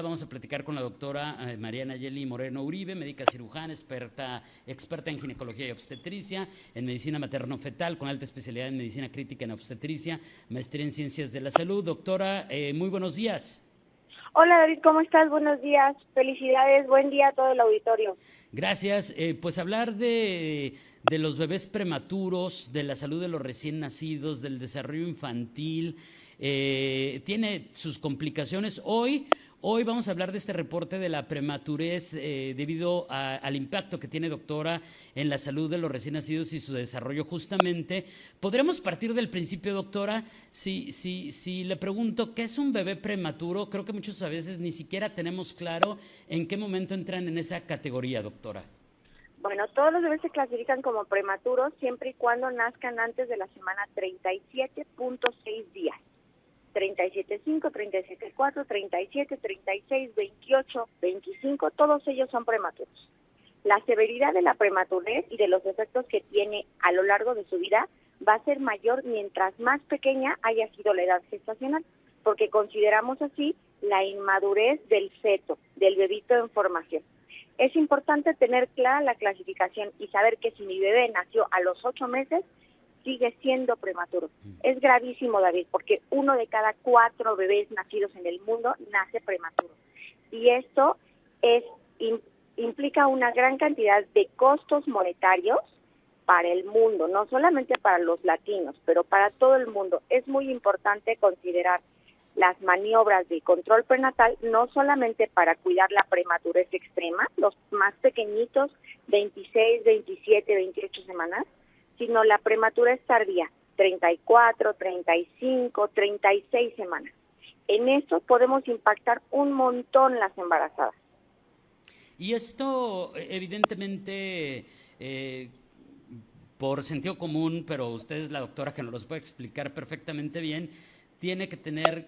Vamos a platicar con la doctora María Nayeli Moreno Uribe, médica cirujana, experta en ginecología y obstetricia, en medicina materno-fetal, con alta especialidad en medicina crítica en obstetricia, maestría en ciencias de la salud. Doctora, muy buenos días. Hola David, ¿cómo estás? Buenos días, felicidades, buen día a todo el auditorio. Gracias. Pues hablar de los bebés prematuros, de la salud de los recién nacidos, del desarrollo infantil, tiene sus complicaciones. Hoy vamos a hablar de este reporte de la prematurez debido al impacto que tiene, doctora, en la salud de los recién nacidos y su desarrollo. Justamente, ¿podremos partir del principio, doctora? Si le pregunto, ¿qué es un bebé prematuro? Creo que muchas veces ni siquiera tenemos claro en qué momento entran en esa categoría, doctora. Bueno, todos los bebés se clasifican como prematuros siempre y cuando nazcan antes de la semana 37.6 días. 37.5, 37.4, 37, 36, 28, 25, todos ellos son prematuros. La severidad de la prematurez y de los efectos que tiene a lo largo de su vida va a ser mayor mientras más pequeña haya sido la edad gestacional, porque consideramos así la inmadurez del feto, del bebito en formación. Es importante tener clara la clasificación y saber que si mi bebé nació a los 8 meses, sigue siendo prematuro. Es gravísimo, David, porque 1 de cada 4 bebés nacidos en el mundo nace prematuro. Y esto implica una gran cantidad de costos monetarios para el mundo, no solamente para los latinos, pero para todo el mundo. Es muy importante considerar las maniobras de control prenatal, no solamente para cuidar la prematurez extrema, los más pequeñitos, 26, 27, 28 semanas, sino la prematurez tardía, 34, 35, 36 semanas. En esto podemos impactar un montón las embarazadas. Y esto, evidentemente, por sentido común, pero usted es la doctora que nos los puede explicar perfectamente bien, tiene que tener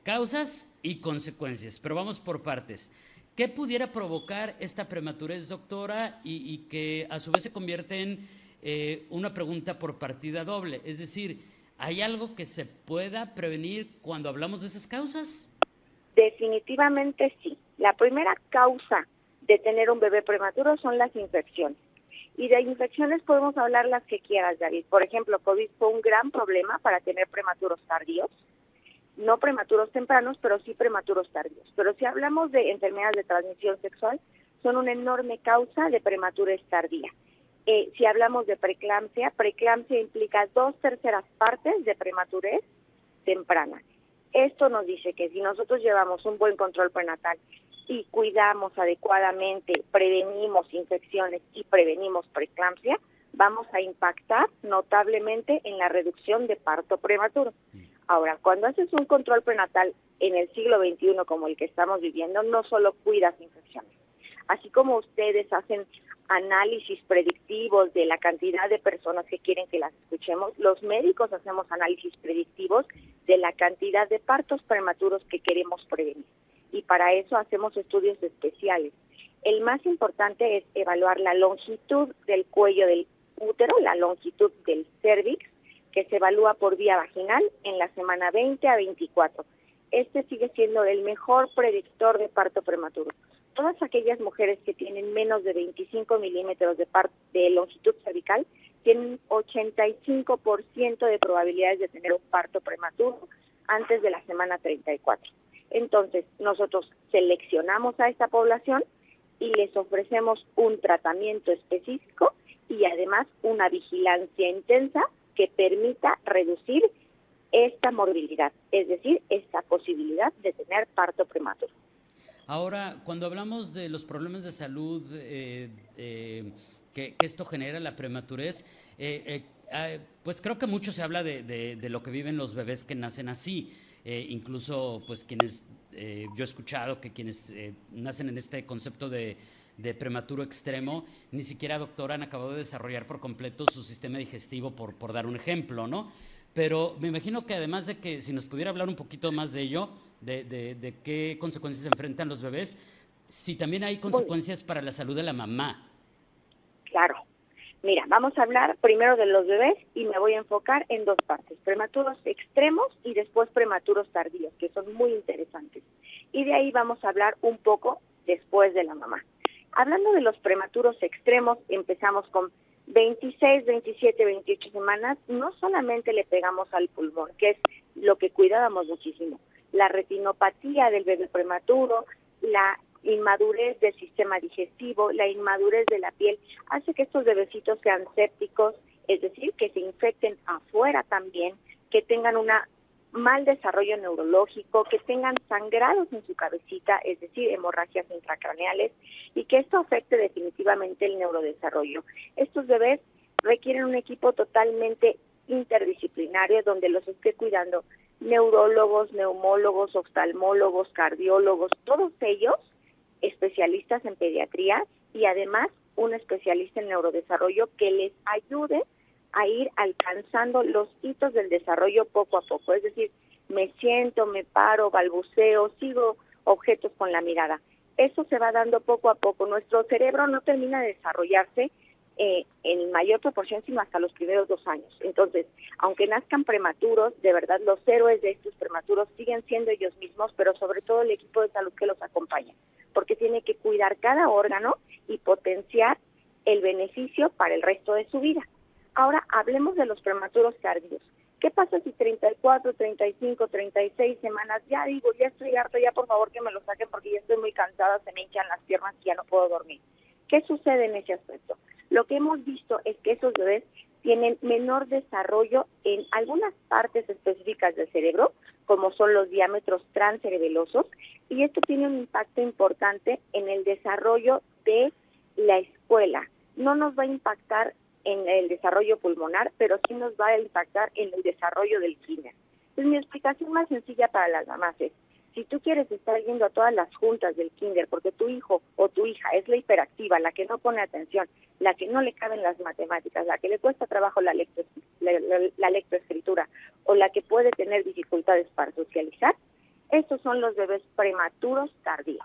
causas y consecuencias. Pero vamos por partes. ¿Qué pudiera provocar esta prematurez, doctora, y que a su vez se convierte en una pregunta por partida doble? Es decir, ¿hay algo que se pueda prevenir cuando hablamos de esas causas? Definitivamente sí. La primera causa de tener un bebé prematuro son las infecciones. Y de infecciones podemos hablar las que quieras, David. Por ejemplo, COVID fue un gran problema para tener prematuros tardíos. No prematuros tempranos, pero sí prematuros tardíos. Pero si hablamos de enfermedades de transmisión sexual, son una enorme causa de prematurez tardía. Si hablamos de preeclampsia, preeclampsia implica 2/3 partes de prematurez temprana. Esto nos dice que si nosotros llevamos un buen control prenatal y cuidamos adecuadamente, prevenimos infecciones y prevenimos preeclampsia, vamos a impactar notablemente en la reducción de parto prematuro. Ahora, cuando haces un control prenatal en el siglo XXI como el que estamos viviendo, no solo cuidas infecciones. Así como ustedes hacen análisis predictivos de la cantidad de personas que quieren que las escuchemos, los médicos hacemos análisis predictivos de la cantidad de partos prematuros que queremos prevenir. Y para eso hacemos estudios especiales. El más importante es evaluar la longitud del cuello del útero, la longitud del cérvix, que se evalúa por vía vaginal en la semana 20 a 24. Este sigue siendo el mejor predictor de parto prematuro. Todas aquellas mujeres que tienen menos de 25 milímetros de longitud cervical tienen 85% de probabilidades de tener un parto prematuro antes de la semana 34. Entonces, nosotros seleccionamos a esta población y les ofrecemos un tratamiento específico y además una vigilancia intensa que permita reducir esta morbilidad, es decir, esta posibilidad de tener parto prematuro. Ahora, cuando hablamos de los problemas de salud que esto genera, la prematurez, pues creo que mucho se habla de lo que viven los bebés que nacen así. Incluso, pues quienes, yo he escuchado que quienes nacen en este concepto de prematuro extremo, ni siquiera, doctora, han acabado de desarrollar por completo su sistema digestivo, por dar un ejemplo, ¿no? Pero me imagino que además de que, si nos pudiera hablar un poquito más de ello, de qué consecuencias se enfrentan los bebés, si también hay consecuencias para la salud de la mamá. Claro. Mira, vamos a hablar primero de los bebés y me voy a enfocar en dos partes, prematuros extremos y después prematuros tardíos, que son muy interesantes. Y de ahí vamos a hablar un poco después de la mamá. Hablando de los prematuros extremos, empezamos con 26, 27, 28 semanas, no solamente le pegamos al pulmón, que es lo que cuidábamos muchísimo, la retinopatía del bebé prematuro, la inmadurez del sistema digestivo, la inmadurez de la piel, hace que estos bebecitos sean sépticos, es decir, que se infecten afuera también, que tengan un mal desarrollo neurológico, que tengan sangrados en su cabecita, es decir, hemorragias intracraneales, y que esto afecte definitivamente el neurodesarrollo. Estos bebés requieren un equipo totalmente interdisciplinario donde los esté cuidando neurólogos, neumólogos, oftalmólogos, cardiólogos, todos ellos especialistas en pediatría y además un especialista en neurodesarrollo que les ayude a ir alcanzando los hitos del desarrollo poco a poco. Es decir, me siento, me paro, balbuceo, sigo objetos con la mirada. Eso se va dando poco a poco. Nuestro cerebro no termina de desarrollarse en mayor proporción, sino hasta los primeros 2 años. Entonces, aunque nazcan prematuros, de verdad los héroes de estos prematuros siguen siendo ellos mismos, pero sobre todo el equipo de salud que los acompaña, porque tiene que cuidar cada órgano y potenciar el beneficio para el resto de su vida. Ahora hablemos de los prematuros tardíos. ¿Qué pasa si 34, 35, 36 semanas, ya estoy harto, ya por favor que me lo saquen porque ya estoy muy cansada, se me hinchan las piernas y ya no puedo dormir? ¿Qué sucede en ese aspecto? Lo que hemos visto es que esos bebés tienen menor desarrollo en algunas partes específicas del cerebro, como son los diámetros transcerebelosos, y esto tiene un impacto importante en el desarrollo de la escuela. No nos va a impactar en el desarrollo pulmonar, pero sí nos va a impactar en el desarrollo del kinder. Entonces, mi explicación más sencilla para las mamás es, si tú quieres estar yendo a todas las juntas del kinder porque tu hijo o tu hija es la hiperactiva, la que no pone atención, la que no le caben las matemáticas, la que le cuesta trabajo la lectoescritura o la que puede tener dificultades para socializar, estos son los bebés prematuros tardíos.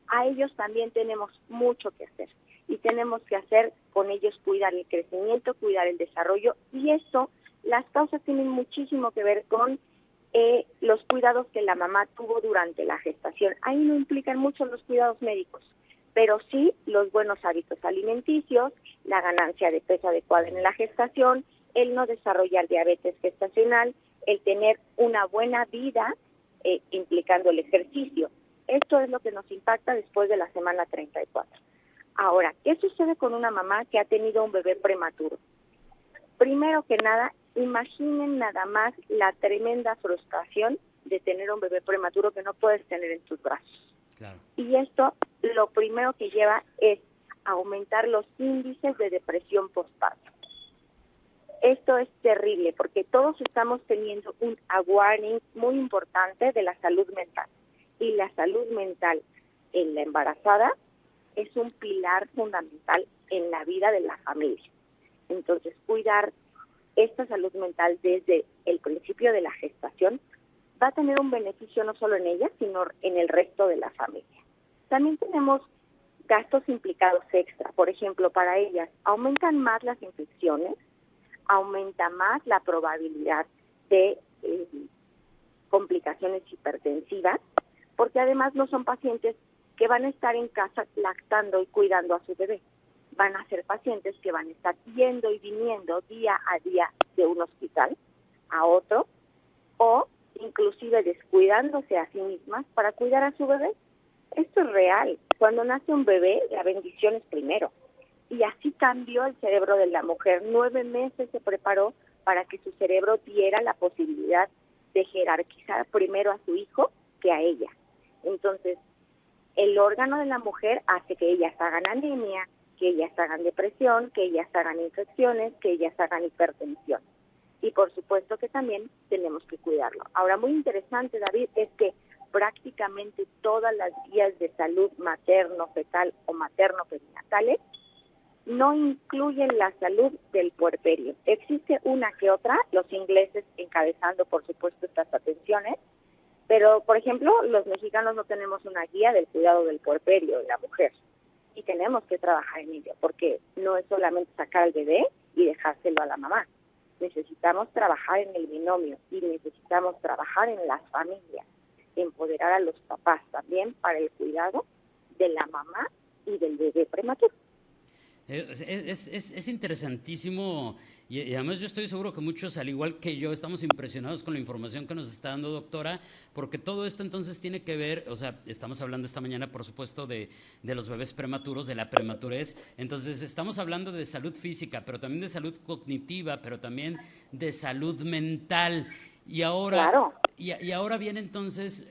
A ellos también tenemos mucho que hacer y tenemos que hacer con ellos cuidar el crecimiento, cuidar el desarrollo, y esto, las causas tienen muchísimo que ver con los cuidados que la mamá tuvo durante la gestación. Ahí no implican mucho los cuidados médicos, pero sí los buenos hábitos alimenticios, la ganancia de peso adecuada en la gestación, el no desarrollar diabetes gestacional, el tener una buena vida implicando el ejercicio. Esto es lo que nos impacta después de la semana 34. Ahora, ¿qué sucede con una mamá que ha tenido un bebé prematuro? Primero que nada, imaginen nada más la tremenda frustración de tener un bebé prematuro que no puedes tener en tus brazos. Claro. Y esto lo primero que lleva es aumentar los índices de depresión postparto. Esto es terrible porque todos estamos teniendo un awareness muy importante de la salud mental. Y la salud mental en la embarazada es un pilar fundamental en la vida de la familia. Entonces, cuidar esta salud mental desde el principio de la gestación va a tener un beneficio no solo en ella, sino en el resto de la familia. También tenemos gastos implicados extra. Por ejemplo, para ellas aumentan más las infecciones, aumenta más la probabilidad de complicaciones hipertensivas, porque además no son pacientes que van a estar en casa lactando y cuidando a su bebé. Van a ser pacientes que van a estar yendo y viniendo día a día de un hospital a otro, o inclusive descuidándose a sí mismas para cuidar a su bebé. Esto es real. Cuando nace un bebé, la bendición es primero. Y así cambió el cerebro de la mujer. 9 meses se preparó para que su cerebro diera la posibilidad de jerarquizar primero a su hijo que a ella. Entonces, el órgano de la mujer hace que ellas hagan anemia, que ellas hagan depresión, que ellas hagan infecciones, que ellas hagan hipertensión. Y por supuesto que también tenemos que cuidarlo. Ahora, muy interesante, David, es que prácticamente todas las guías de salud materno-fetal o materno-perinatales no incluyen la salud del puerperio. Existe una que otra, los ingleses encabezando, por supuesto, estas atenciones, pero, por ejemplo, los mexicanos no tenemos una guía del cuidado del puerperio de la mujer. y tenemos que trabajar en ello, porque no es solamente sacar al bebé y dejárselo a la mamá. Necesitamos trabajar en el binomio y necesitamos trabajar en las familias, empoderar a los papás también para el cuidado de la mamá y del bebé prematuro. Es interesantísimo y además yo estoy seguro que muchos, al igual que yo, estamos impresionados con la información que nos está dando, doctora, porque todo esto entonces tiene que ver, o sea, estamos hablando esta mañana, por supuesto, de los bebés prematuros, de la prematurez, entonces estamos hablando de salud física, pero también de salud cognitiva, pero también de salud mental. Y ahora, claro. y ahora viene entonces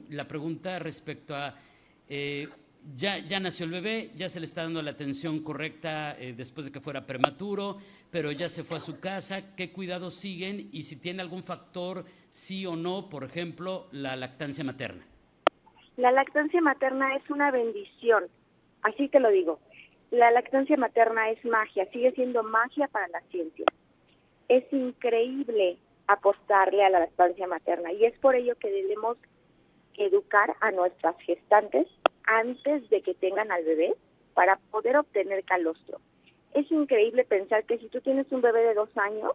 la pregunta respecto a... ya nació el bebé, ya se le está dando la atención correcta después de que fuera prematuro, pero ya se fue a su casa. ¿Qué cuidados siguen? Y si tiene algún factor, sí o no, por ejemplo, la lactancia materna. La lactancia materna es una bendición, así te lo digo. La lactancia materna es magia, sigue siendo magia para la ciencia. Es increíble apostarle a la lactancia materna y es por ello que debemos educar a nuestras gestantes antes de que tengan al bebé para poder obtener calostro. Es increíble pensar que si tú tienes un bebé de 2 años,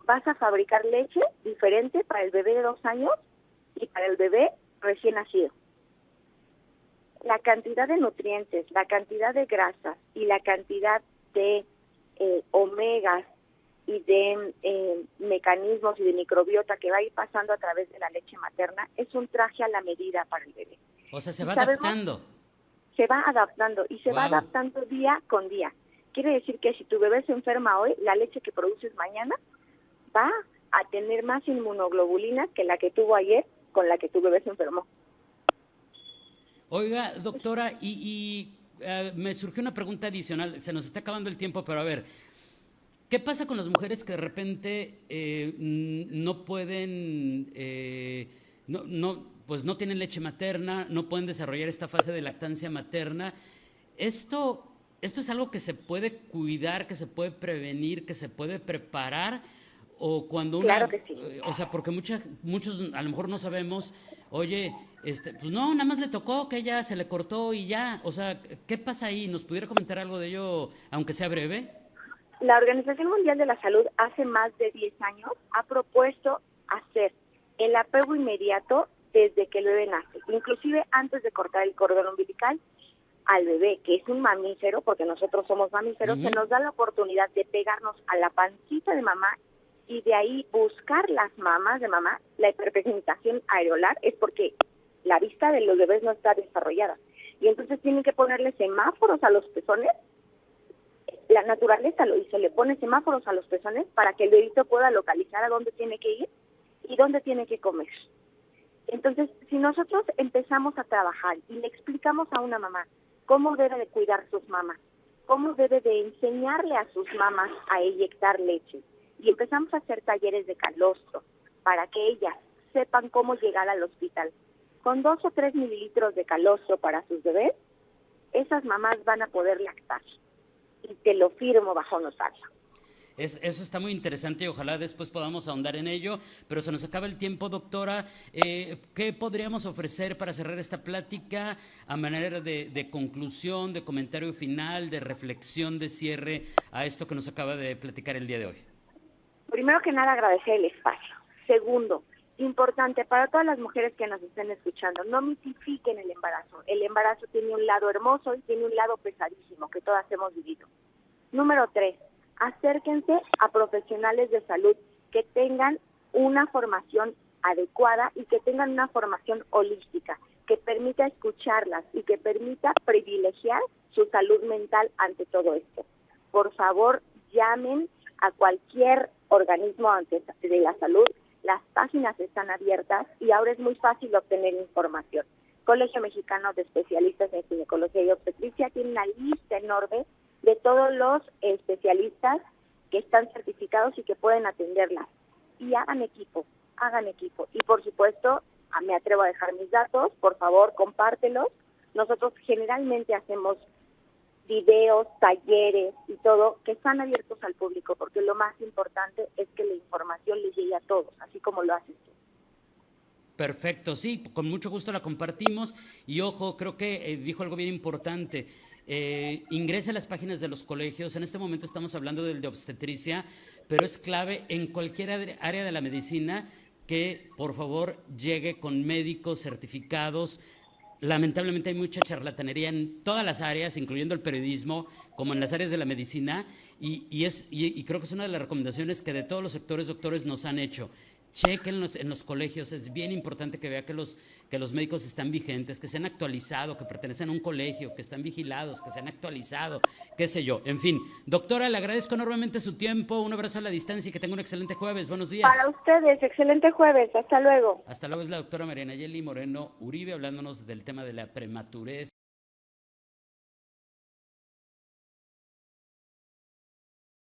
vas a fabricar leche diferente para el bebé de 2 años y para el bebé recién nacido. La cantidad de nutrientes, la cantidad de grasas y la cantidad de omegas y de mecanismos y de microbiota que va a ir pasando a través de la leche materna es un traje a la medida para el bebé. O sea, se va adaptando. Se va adaptando y se va Wow. adaptando día con día. Quiere decir que si tu bebé se enferma hoy, la leche que produces mañana va a tener más inmunoglobulinas que la que tuvo ayer con la que tu bebé se enfermó. Oiga, doctora, me surgió una pregunta adicional. Se nos está acabando el tiempo, pero a ver, ¿qué pasa con las mujeres que de repente no pueden, pues no tienen leche materna, no pueden desarrollar esta fase de lactancia materna? ¿Esto es algo que se puede cuidar, que se puede prevenir, que se puede preparar? O cuando Claro que sí. O sea, porque muchos a lo mejor no sabemos, oye, pues no, nada más le tocó que ella se le cortó y ya. O sea, ¿qué pasa ahí? ¿Nos pudiera comentar algo de ello, aunque sea breve? La Organización Mundial de la Salud hace más de 10 años ha propuesto hacer el apego inmediato desde que el bebé nace, inclusive antes de cortar el cordón umbilical al bebé, que es un mamífero, porque nosotros somos mamíferos, se nos da la oportunidad de pegarnos a la pancita de mamá y de ahí buscar las mamas de mamá. La hiperpigmentación areolar es porque la vista de los bebés no está desarrollada y entonces tienen que ponerle semáforos a los pezones. La naturaleza lo hizo, le pone semáforos a los pezones para que el bebito pueda localizar a dónde tiene que ir y dónde tiene que comer. Entonces, si nosotros empezamos a trabajar y le explicamos a una mamá cómo debe de cuidar sus mamás, cómo debe de enseñarle a sus mamás a eyectar leche, y empezamos a hacer talleres de calostro para que ellas sepan cómo llegar al hospital, con 2 o 3 mililitros de calostro para sus bebés, esas mamás van a poder lactar. Y te lo firmo bajo notario. Eso está muy interesante y ojalá después podamos ahondar en ello, pero se nos acaba el tiempo, doctora. ¿Qué podríamos ofrecer para cerrar esta plática a manera de conclusión, de comentario final, de reflexión, de cierre a esto que nos acaba de platicar el día de hoy? Primero que nada, agradecer el espacio. Segundo, importante para todas las mujeres que nos estén escuchando, no mitifiquen el embarazo. El embarazo tiene un lado hermoso y tiene un lado pesadísimo que todas hemos vivido. Número 3, acérquense a profesionales de salud que tengan una formación adecuada y que tengan una formación holística, que permita escucharlas y que permita privilegiar su salud mental ante todo esto. Por favor, llamen a cualquier organismo de la salud. Las páginas están abiertas y ahora es muy fácil obtener información. Colegio Mexicano de Especialistas en Ginecología y Obstetricia tiene una lista enorme de todos los especialistas que están certificados y que pueden atenderlas. Y hagan equipo. Y por supuesto, me atrevo a dejar mis datos, por favor, compártelos. Nosotros generalmente hacemos videos, talleres y todo que están abiertos al público, porque lo más importante es que la información les llegue a todos, así como lo haces tú. Perfecto, sí, con mucho gusto la compartimos y ojo, creo que dijo algo bien importante. ingrese a las páginas de los colegios. En este momento estamos hablando del de obstetricia, pero es clave en cualquier área de la medicina que por favor llegue con médicos certificados. Lamentablemente hay mucha charlatanería en todas las áreas, incluyendo el periodismo, como en las áreas de la medicina, y creo que es una de las recomendaciones que de todos los sectores doctores nos han hecho. Chequen en los colegios, es bien importante que vea que los médicos están vigentes, que se han actualizado, que pertenecen a un colegio, que están vigilados, que se han actualizado, qué sé yo. En fin, doctora, le agradezco enormemente su tiempo, un abrazo a la distancia y que tenga un excelente jueves. Buenos días. Para ustedes, excelente jueves. Hasta luego. Hasta luego, es la doctora Mariana Yeli Moreno Uribe hablándonos del tema de la prematurez.